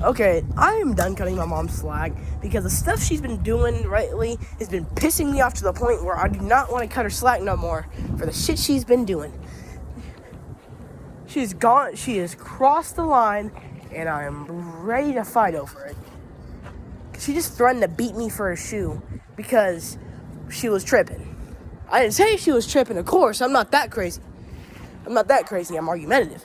Okay, I am done cutting my mom slack because the stuff she's been doing lately has been pissing me off to the point where I do not want to cut her slack no more for the shit she's been doing. She has crossed the line, and I am ready to fight over it. She just threatened to beat me for a shoe because she was tripping. I didn't say she was tripping, of course. I'm not that crazy. I'm argumentative.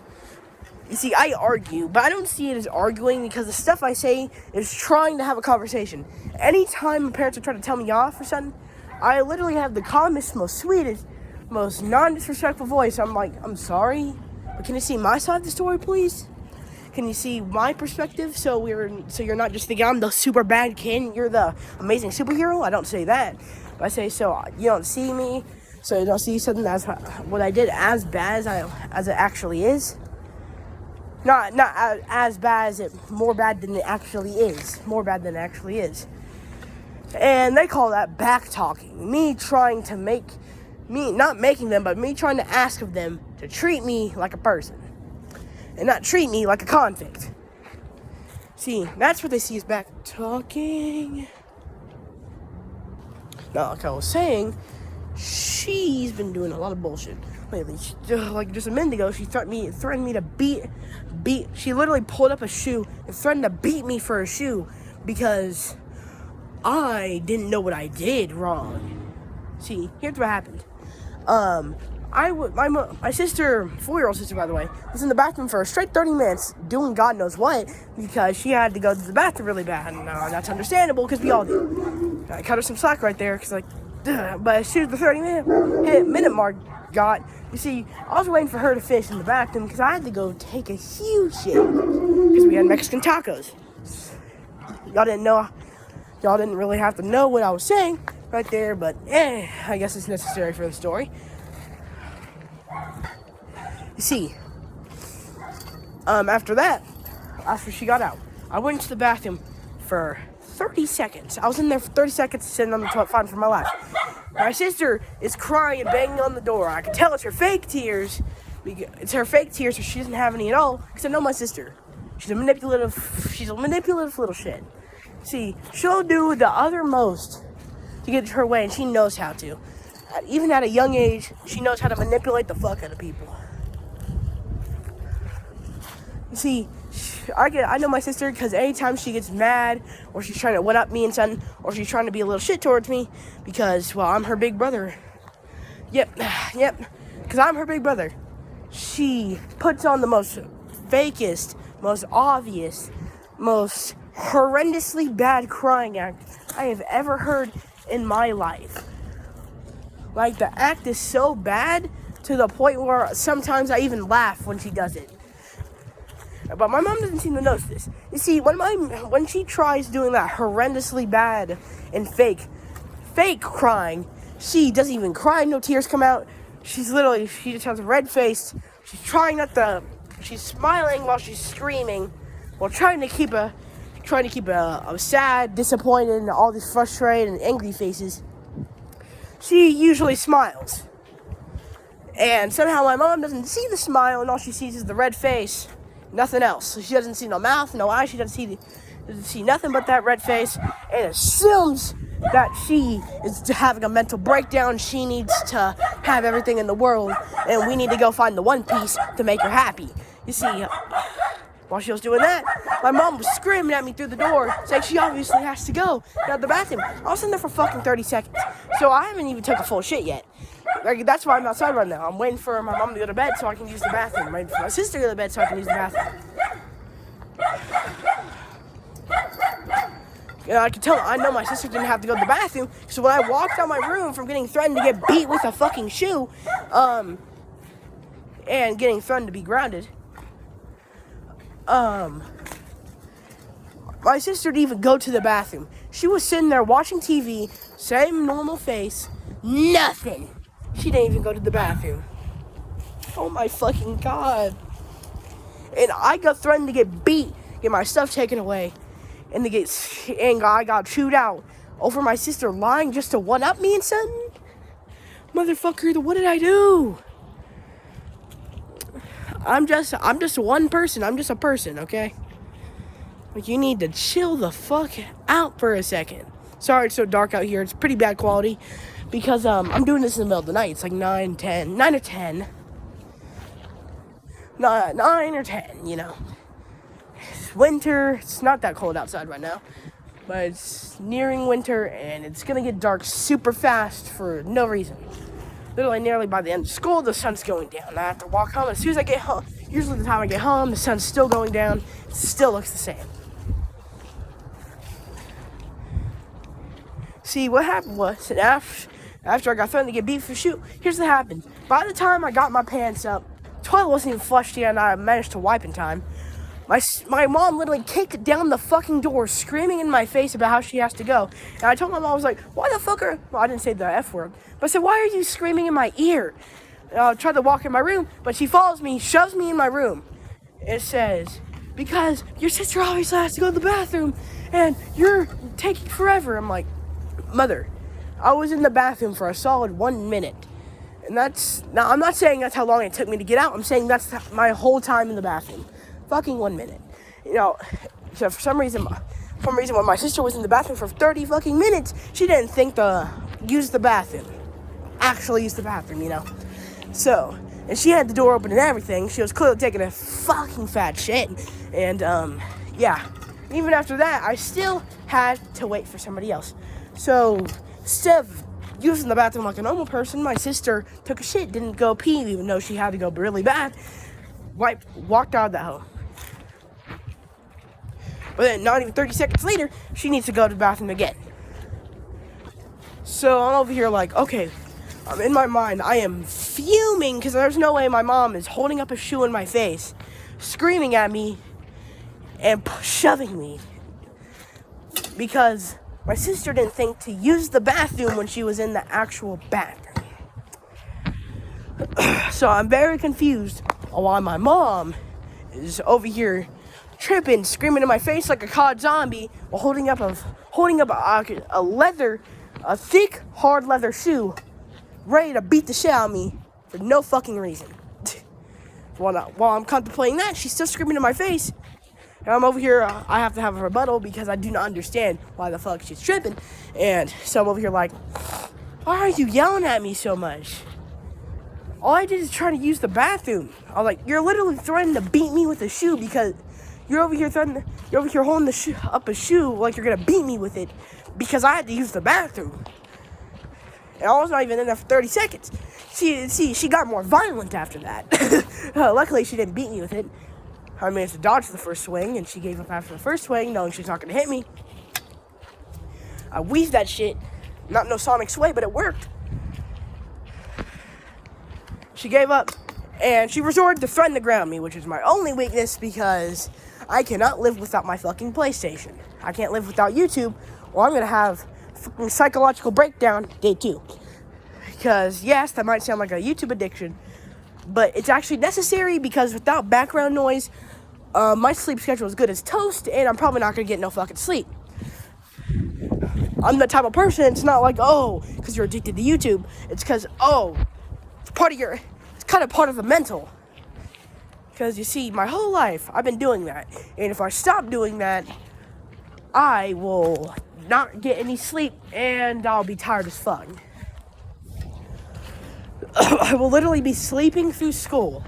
You see, I argue, but I don't see it as arguing because the stuff I say is trying to have a conversation. Anytime my parents are trying to tell me off or something, I literally have the calmest, most sweetest, most non-disrespectful voice. I'm like, I'm sorry, but can you see my side of the story, please? Can you see my perspective? So you're not just thinking I'm the super bad kid, you're the amazing superhero? I don't say that. But I say, so you don't see me, so you don't see something as what I did as bad as it actually is. Not as bad as it, more bad than it actually is. More bad than it actually is. And they call that back talking. Me trying to not making them, but me trying to ask of them to treat me like a person. And not treat me like a convict. See, that's what they see as back talking. Now, like I was saying, she's been doing a lot of bullshit lately. Like just a minute ago, she threatened me to beat. She literally pulled up a shoe and threatened to beat me for a shoe because I didn't know what I did wrong. See, here's what happened. My sister, 4-year-old sister, by the way, was in the bathroom for a straight 30 minutes doing God knows what because she had to go to the bathroom really bad. And that's understandable because we all do. I cut her some slack right there because, but as soon as the 30-minute mark got, you see, I was waiting for her to finish in the bathroom because I had to go take a huge shit because we had Mexican tacos. Y'all didn't really have to know what I was saying right there, but I guess it's necessary for the story. You see, after she got out, I went into the bathroom for 30 seconds. I was in there for 30 seconds sitting on the toilet fighting for my life. My sister is crying and banging on the door. I can tell it's her fake tears. It's her fake tears, so she doesn't have any at all. Because I know my sister. She's a manipulative little shit. See, she'll do the uttermost to get her way, and she knows how to. Even at a young age, she knows how to manipulate the fuck out of people. You see, I know my sister because anytime she gets mad or she's trying to one-up me and something or she's trying to be a little shit towards me because, well, I'm her big brother. Yep, because I'm her big brother. She puts on the most fakest, most obvious, most horrendously bad crying act I have ever heard in my life. Like, the act is so bad to the point where sometimes I even laugh when she does it. But my mom doesn't seem to notice this. You see, when she tries doing that horrendously bad and fake crying, she doesn't even cry, no tears come out. She just has a red face. She's smiling while she's screaming, while trying to keep a sad, disappointed, and all these frustrated and angry faces. She usually smiles. And somehow my mom doesn't see the smile, and all she sees is the red face. Nothing else. So she doesn't see no mouth, no eyes. She doesn't see nothing but that red face, and assumes that she is having a mental breakdown. She needs to have everything in the world, and we need to go find the one piece to make her happy. You see, while she was doing that, my mom was screaming at me through the door, saying she obviously has to go to the bathroom. I was in there for fucking 30 seconds, so I haven't even took a full shit yet. Like, that's why I'm outside right now. I'm waiting for my mom to go to bed so I can use the bathroom. I'm waiting for my sister to go to bed so I can use the bathroom. And I know my sister didn't have to go to the bathroom, so when I walked out my room from getting threatened to get beat with a fucking shoe, and getting threatened to be grounded, my sister didn't even go to the bathroom. She was sitting there watching TV, same normal face, nothing. She didn't even go to the bathroom. Oh my fucking God. And I got threatened to get beat, get my stuff taken away, and I got chewed out over my sister lying just to one-up me and something? Motherfucker, what did I do? I'm just one person. I'm just a person, okay? Like, you need to chill the fuck out for a second. Sorry it's so dark out here. It's pretty bad quality because I'm doing this in the middle of the night. It's like 9 or 10. 9 or 10, you know. It's winter. It's not that cold outside right now, but it's nearing winter, and it's gonna get dark super fast for no reason. Literally, nearly by the end of school, the sun's going down. I have to walk home. As soon as I get home, usually the time I get home, the sun's still going down. It still looks the same. See, what happened was, after I got threatened to get beat for shoot, here's what happened. By the time I got my pants up, the toilet wasn't even flushed yet, and I managed to wipe in time. My mom literally kicked down the fucking door, screaming in my face about how she has to go. And I told my mom, I was like, why the fuck well, I didn't say the F word, but I said, why are you screaming in my ear? And I tried to walk in my room, but she follows me, shoves me in my room. It says, because your sister obviously has to go to the bathroom, and you're taking forever. I'm like, Mother, I was in the bathroom for a solid 1 minute. And now I'm not saying that's how long it took me to get out. I'm saying that's my whole time in the bathroom. Fucking 1 minute. You know, so for some reason when my sister was in the bathroom for 30 fucking minutes, she didn't think to use the bathroom. Actually use the bathroom, you know. So, and she had the door open and everything. She was clearly taking a fucking fat shit. And, yeah. Even after that, I still had to wait for somebody else. So, instead of using the bathroom like a normal person, my sister took a shit, didn't go pee, even though she had to go really bad. Walked out of the home. But then, not even 30 seconds later, she needs to go to the bathroom again. So, I'm over here like, okay, in my mind, I am fuming, because there's no way my mom is holding up a shoe in my face, screaming at me, and shoving me. Because my sister didn't think to use the bathroom when she was in the actual bathroom. So I'm very confused on why my mom is over here tripping, screaming in my face like a COD zombie while holding up a thick, hard leather shoe, ready to beat the shit out of me for no fucking reason. While I'm contemplating that, she's still screaming in my face. And I'm over here, I have to have a rebuttal because I do not understand why the fuck she's tripping. And so I'm over here like, why are you yelling at me so much? All I did is try to use the bathroom. I was like, you're literally threatening to beat me with a shoe because you're over here holding up a shoe like you're gonna beat me with it because I had to use the bathroom. And I was not even in there for 30 seconds. She got more violent after that. Luckily, she didn't beat me with it. I managed to dodge the first swing, and she gave up after the first swing, knowing she was not going to hit me. I weaved that shit. Not no Sonic Sway, but it worked. She gave up, and she resorted to threaten to ground me, which is my only weakness because I cannot live without my fucking PlayStation. I can't live without YouTube, or I'm going to have a fucking psychological breakdown day 2. Because, yes, that might sound like a YouTube addiction, but it's actually necessary because without background noise, my sleep schedule is good as toast, and I'm probably not going to get no fucking sleep. I'm the type of person, it's not like, oh, because you're addicted to YouTube. It's because, it's kind of part of the mental. Because, you see, my whole life, I've been doing that. And if I stop doing that, I will not get any sleep, and I'll be tired as fuck. I will literally be sleeping through school.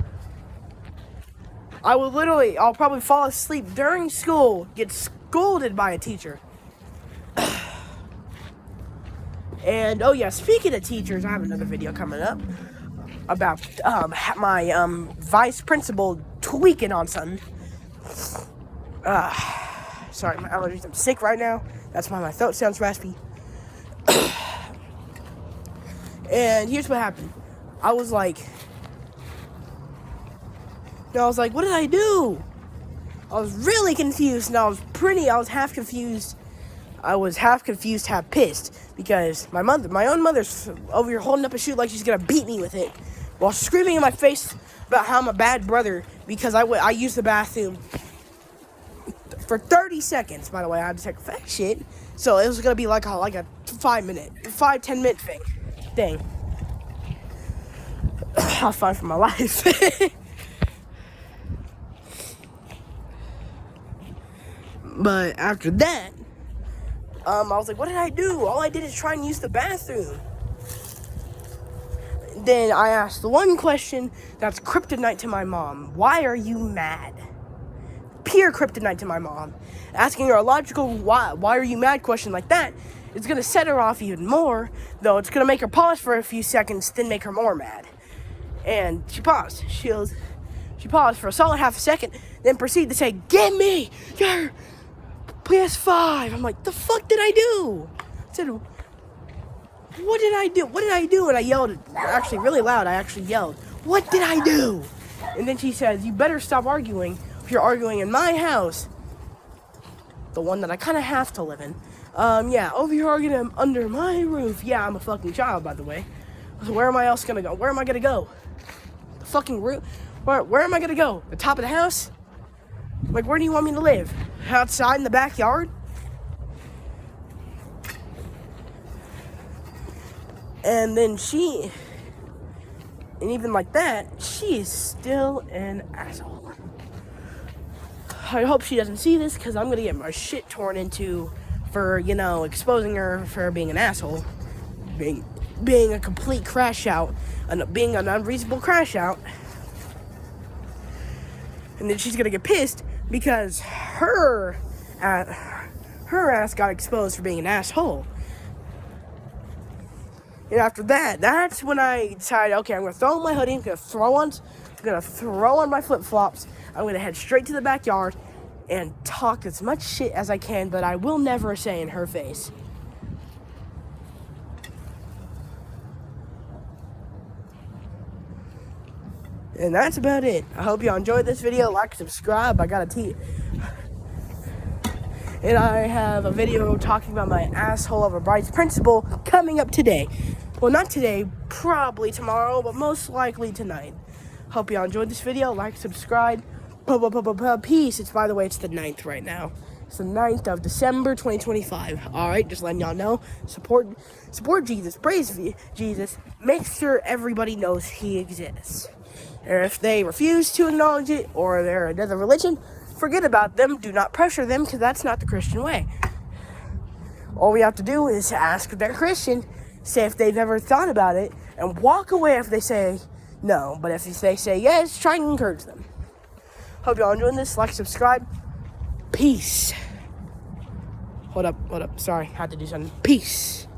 I'll probably fall asleep during school, get scolded by a teacher. And, oh yeah, speaking of teachers, I have another video coming up about my vice principal tweaking on something. Sorry, my allergies, I'm sick right now. That's why my throat sounds raspy. And here's what happened. I was like, what did I do? I was really confused, and I was half confused. I was half confused, half pissed, because my own mother's over here holding up a shoe like she's gonna beat me with it, while screaming in my face about how I'm a bad brother, because I used the bathroom for 30 seconds, by the way. I had to take a fat shit, so it was gonna be like a 10 minute thing. I was fine for my life. But after that, I was like, what did I do? All I did is try and use the bathroom. Then I asked the one question that's kryptonite to my mom. Why are you mad? Pure kryptonite to my mom. Asking her a logical why are you mad question like that is going to set her off even more, though it's going to make her pause for a few seconds, then make her more mad. And she paused. She paused for a solid half a second, then proceeded to say, "Give me your PS5." I'm like, the fuck did I do? I said, what did I do? What did I do? And I yelled, actually really loud, I actually yelled, "What did I do?" And then she says, "You better stop arguing. If you're arguing in my house," the one that I kind of have to live in, yeah, over here arguing under my roof. Yeah, I'm a fucking child, by the way. So where am I else gonna go? Where am I gonna go? The fucking roof? Where am I gonna go? The top of the house? Like, where do you want me to live? Outside in the backyard? And then and even like that, she is still an asshole. I hope she doesn't see this, because I'm gonna get my shit torn into for, exposing her for being an asshole. Being a complete crash out, and being an unreasonable crash out. And then she's gonna get pissed because her ass got exposed for being an asshole. And after that, that's when I decided, okay, I'm gonna throw on my hoodie, I'm gonna throw on my flip-flops, I'm gonna head straight to the backyard and talk as much shit as I can, but I will never say in her face. And that's about it. I hope y'all enjoyed this video. Like, subscribe. And I have a video talking about my asshole of a Bryce principal coming up today. Well, not today, probably tomorrow, but most likely tonight. Hope y'all enjoyed this video. Like, subscribe. Peace. By the way, it's the 9th right now. It's the 9th of December, 2025. Alright, just letting y'all know. Support Jesus. Praise Jesus. Make sure everybody knows he exists. Or if they refuse to acknowledge it, or they're another religion, forget about them. Do not pressure them, because that's not the Christian way. All we have to do is ask if they're Christian, say if they've ever thought about it, and walk away if they say no. But if they say yes, try and encourage them. Hope y'all enjoying this. Like, subscribe. Peace. Hold up. Sorry, had to do something. Peace.